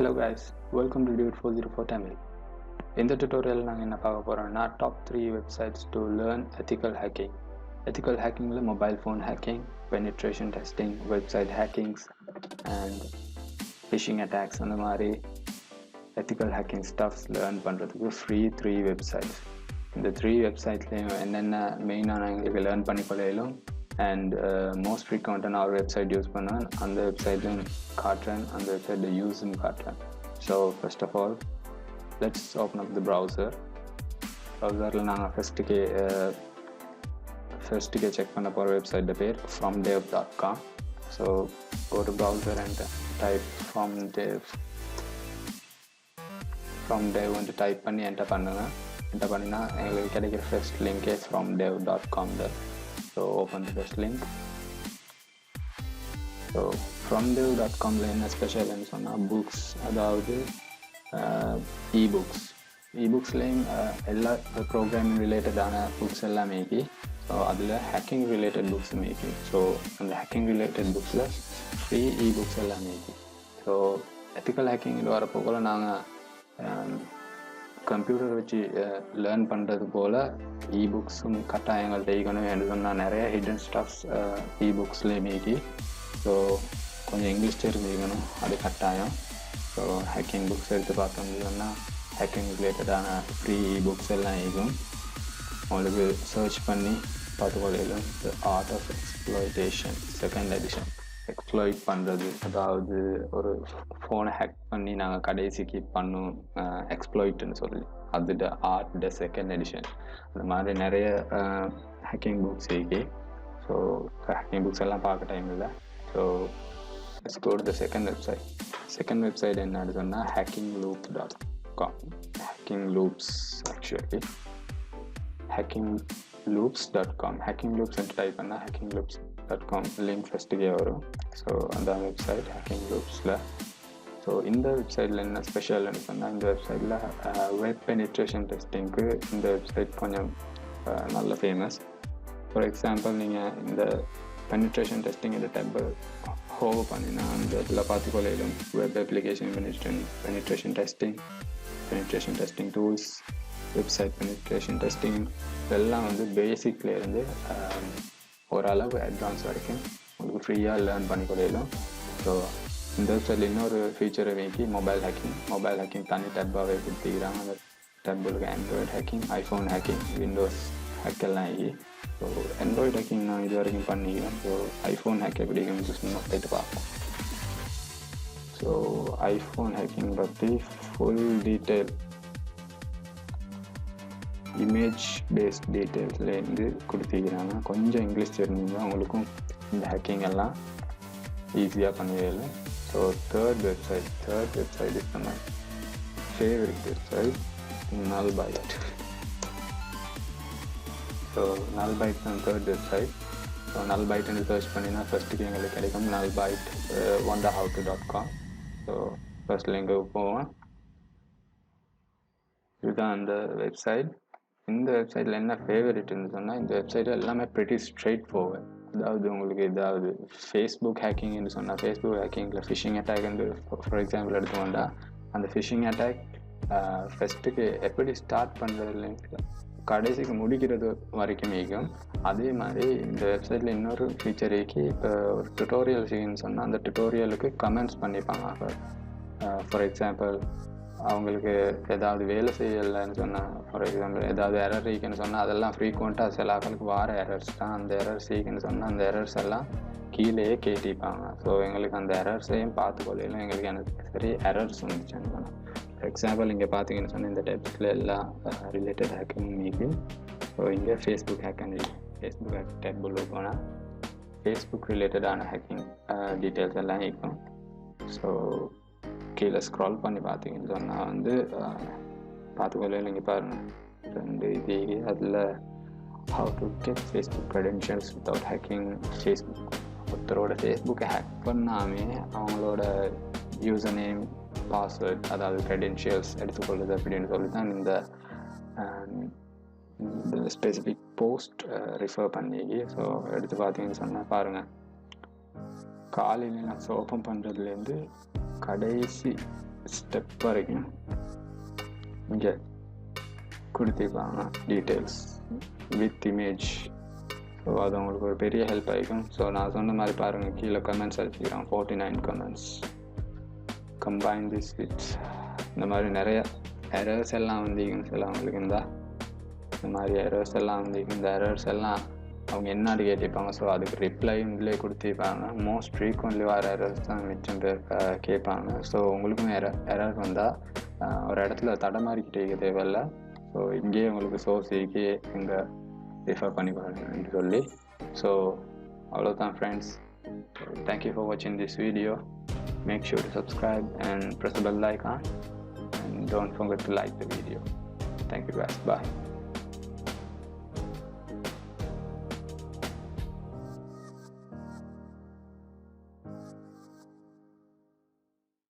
Hello guys, welcome to Dude 404 Tamil. In the tutorial, நாங்கள் என்ன பார்க்க போகிறோம்னா top 3 websites to learn ethical hacking. Ethical hacking mobile phone hacking, penetration testing, website hackings, and phishing attacks அந்த மாதிரி ethical hacking stuffs learn பண்ணுறதுக்கு free 3 websites. இந்த 3 websitesலையும் என்னென்ன மெயினாக எங்களுக்கு learn பண்ணிக்கொள்ளையிலும் and most frequent on our website use பண்ணுவேன் அந்த வெப்சைட்லையும் காட்டுறேன் அந்த வெப்சைட் யூஸும் காட்டுறேன். So first of all, let's open up the browserல நாங்கள் ஃபர்ஸ்ட்டுக்கே செக் பண்ண போகிற வெப்சைட் பேர் fromdev.com. ஸோ ஒரு browser and type fromdev வந்து டைப் பண்ணி என்டர் பண்ணினா எங்களுக்கு கிடைக்கிற ஃபர்ஸ்ட் லிங்கே fromdev.com தான். So open the first link. So fromdev.com என்ன ஸ்பெஷல் சொன்னால் புக்ஸ், அதாவது இபுக்ஸ்லேயும் எல்லா ப்ரோக்ராமிங் ரிலேட்டடான புக்ஸ் எல்லாம் மேய்க்கி. ஸோ அதில் ஹேக்கிங் ரிலேட்டட் புக்ஸ் மேய்க்கி. ஸோ அந்த ஹேக்கிங் ரிலேட்டட் புக்ஸில் ஃப்ரீ இபுக்ஸ் எல்லாம் மேய்க்கி. ஸோ எத்திக்கல் ஹேக்கிங் வரப்போ போல் நாங்கள் கம்ப்யூட்டர் வச்சு லேர்ன் பண்ணுறது போல் இபுக்ஸும் கட்டாயங்கள் தேய்க்கணும் என்று சொன்னால் நிறைய ஹிடன் ஸ்டஃப்ஸ் இபுக்ஸ்லேயே மேய்க்கி. ஸோ கொஞ்சம் இங்கிலீஷ் தெரிஞ்சுக்கணும், அது கட்டாயம். ஸோ ஹேக்கிங் புக்ஸ் எடுத்து பார்த்தோம்னா ஹேக்கிங் ரிலேட்டடான ஃப்ரீ புக்ஸ் எல்லாம் இருக்கும். உங்களுக்கு சர்ச் பண்ணி பார்த்துக்கொள்ளும். The art of exploitation second edition. Exploit பண்ணுறது, அதாவது ஒரு ஃபோனை ஹேக் பண்ணி நாங்கள் கடைசிக்கு பண்ணும் எக்ஸ்ப்ளாய்ட்னு சொல்லி அதோட ஆர்ட் செகண்ட் எடிஷன். அந்த மாதிரி நிறைய ஹேக்கிங் புக்ஸ் இருக்கு. ஸோ ஹேக்கிங் புக்ஸ் எல்லாம் பார்க்க டைம் இல்லை. So let's go to the second website என்னன்னு சொன்னால் hackingloops.com. hackingloops.com. hackingloops டைப் பண்ணால் hackingloops.com லிங்க் ஃபஸ்ட்டுக்கே வரும். ஸோ அந்த வெப்சைட் hackingloops-ல. ஸோ இந்த வெப்சைட்டில் என்ன ஸ்பெஷல்னு சொன்னால் இந்த வெப்சைட்டில் வெப் பெனிட்ரேஷன் டெஸ்டிங்க்கு இந்த வெப்சைட் கொஞ்சம் நல்ல ஃபேமஸ். ஃபார் எக்ஸாம்பிள் நீங்கள் இந்த பெனிட்ரேஷன் டெஸ்டிங் இந்த டேப் ஹோவ் பண்ணினா அந்த இதில் பார்த்துக்கொள்ளும் web application penetration testing tools, website penetration testing இதெல்லாம் வந்து பேசிக்லேருந்து ஓரளவு அட்வான்ஸ் வரைக்கும் உங்களுக்கு ஃப்ரீயாக லேர்ன் பண்ணிக்கொள்ளும். ஸோ இந்த வெப்சைட்டில் இன்னொரு ஃபீச்சரை வைக்கி மொபைல் ஹேக்கிங் தனி டப்பாகவே கொடுத்துக்கிறாங்க. அந்த டேப்புக்கு android hacking, iPhone hacking, Windows hack எல்லாம் ஆகி. ஸோ ஆண்ட்ராய்டு ஹேக்கிங் நான் இது வரைக்கும் பண்ணிக்கிறேன். ஸோ ஐஃபோன் ஹேக் எப்படி சும்மா போயிட்டு பார்ப்போம். ஸோ ஐஃபோன் ஹேக்கிங் பற்றி ஃபுல் டீட்டெயில், இமேஜ் பேஸ்ட் டீட்டெயில்ஸ்லேருந்து கொடுத்துக்கிறாங்க. கொஞ்சம் இங்கிலீஷ் தெரிஞ்சுங்க உங்களுக்கும் இந்த ஹேக்கிங் எல்லாம் ஈஸியாக பண்ணிடலாம். ஸோ தேர்ட் வெப்சைட் இஸ் நம்ம favourite website, nullbyte. So nullbyte தான் third website. So nullbyte search பண்ணினா ஃபஸ்ட்டுக்கு எங்களுக்கு கிடைக்கும் nullbyte wonderhowto.com. So first link போவோம். இதுதான் அந்த வெப்சைட். இந்த வெப்சைட்டில் என்ன ஃபேவரட்னு சொன்னால் இந்த வெப்சைட்டில் எல்லாமே ப்ரிட்டி ஸ்ட்ரெயிட் போவேன். அதாவது உங்களுக்கு ஏதாவது ஃபேஸ்புக் ஹேக்கிங்னு சொன்னால் ஃபேஸ்புக் ஹேக்கிங்கில் ஃபிஷிங் அட்டாக்னு ஃபார் எக்ஸாம்பிள் எடுத்துக்கொண்டா அந்த ஃபிஷிங் அட்டாக் ஃபஸ்ட்டுக்கு எப்படி ஸ்டார்ட் பண்ணுறதுல கடைசிக்கு முடிக்கிறது வரைக்கும் இருக்கும். அதே மாதிரி இந்த வெப்சைட்டில் இன்னொரு ஃபீச்சர் இருக்கு. இப்போ ஒரு டுட்டோரியல் செய்யணும்னு சொன்னால் அந்த டுட்டோரியலுக்கு கமெண்ட்ஸ் பண்ணிப்பாங்க. ஃபார் எக்ஸாம்பிள் அவங்களுக்கு ஏதாவது வேலை செய்யலைன்னு சொன்னால், ஃபார் எக்ஸாம்பிள் ஏதாவது எரர் இருக்குன்னு சொன்னால் அதெல்லாம் ஃப்ரீக்வெண்ட்டாக சில ஆக்களுக்கு வார எரர்ஸ் தான். அந்த எரர்ஸ் இருக்குன்னு சொன்னால் அந்த எரர்ஸ் எல்லாம் கீழேயே கேட்டிப்பாங்க. ஸோ எங்களுக்கு அந்த எரர்ஸையும் பார்த்துக்கொள்ளையிலும் எங்களுக்கு எனக்கு சரி எரர்ஸ் வந்துச்சுன்னு சொன்னால். ஃபார் எக்ஸாம்பிள் இங்கே பார்த்தீங்கன்னு சொன்னால் இந்த டெப்ஸில் எல்லாம் ரிலேட்டட் ஹேக்கிங் இருக்குது. ஸோ இங்கே ஃபேஸ்புக் ஹேக் டேப் உள்ள போனால் ஃபேஸ்புக் ரிலேட்டடான ஹேக்கிங் டீட்டெயில்ஸ் எல்லாம் இருக்கும். ஸோ கீழே ஸ்க்ரால் பண்ணி பார்த்தீங்கன்னு சொன்னால் வந்து பார்த்துக்கொள்ளையில இங்கே பாருங்கள் 2 இது அதில் how to get Facebook credentials without hacking Facebook. ஒருத்தரோட ஃபேஸ்புக்கை ஹேக் பண்ணாமே அவங்களோட யூசர் நேம், பாஸ்வேர்ட், அதாவது க்ரெடென்ஷியல்ஸ் எடுத்துக்கொள்ளுது அப்படின்னு சொல்லி தான் இந்த ஸ்பெசிஃபிக் போஸ்ட் ரிஃபர் பண்ணிக்கி. ஸோ எடுத்து பார்த்தீங்கன்னு சொன்னால் பாருங்கள், காலையில் நான் ஓப்பன் பண்ணுறதுலேருந்து கடைசி ஸ்டெப் வரைக்கும் இங்கே கொடுத்துருப்பாங்க டீட்டெயில்ஸ் வித் இமேஜ். ஸோ அது உங்களுக்கு ஒரு பெரிய ஹெல்ப் ஆகிக்கும். ஸோ நான் சொன்ன மாதிரி பாருங்கள், கீழே கமெண்ட்ஸ் அடிச்சுக்கிறேன், 49 கமெண்ட்ஸ். கம்பைன் திஸ் வித் இந்த மாதிரி நிறைய எரர்ஸ் எல்லாம் வந்திருக்குன்னு சிலவங்களுக்கு இந்த மாதிரி எரர்ஸ் எல்லாம் வந்திருக்கு. இந்த எரர்ஸ் எல்லாம் அவங்க என்னாடி கேட்டிருப்பாங்க. ஸோ அதுக்கு ரிப்ளை இதிலே கொடுத்துருப்பாங்க. மோஸ்ட் ஃப்ரீக்வெண்ட்லி வர எரர்ஸ் தான் மிச்சம் பேர் கேட்பாங்க. ஸோ உங்களுக்கும் எரர் வந்தால் ஒரு இடத்துல தடமாறிக்கிட்டே இருக்க தேவையில்ல. ஸோ இங்கேயே உங்களுக்கு சோர்ஸ் இருக்கே எங்கே ரெஃபர் பண்ணி பாருங்கன்னு சொல்லி. ஸோ அவ்வளோதான் ஃப்ரெண்ட்ஸ். தேங்க்யூ ஃபார் வாட்சிங் this video. Make sure to subscribe and press the bell icon, and don't forget to like the video. Thank you guys. Bye.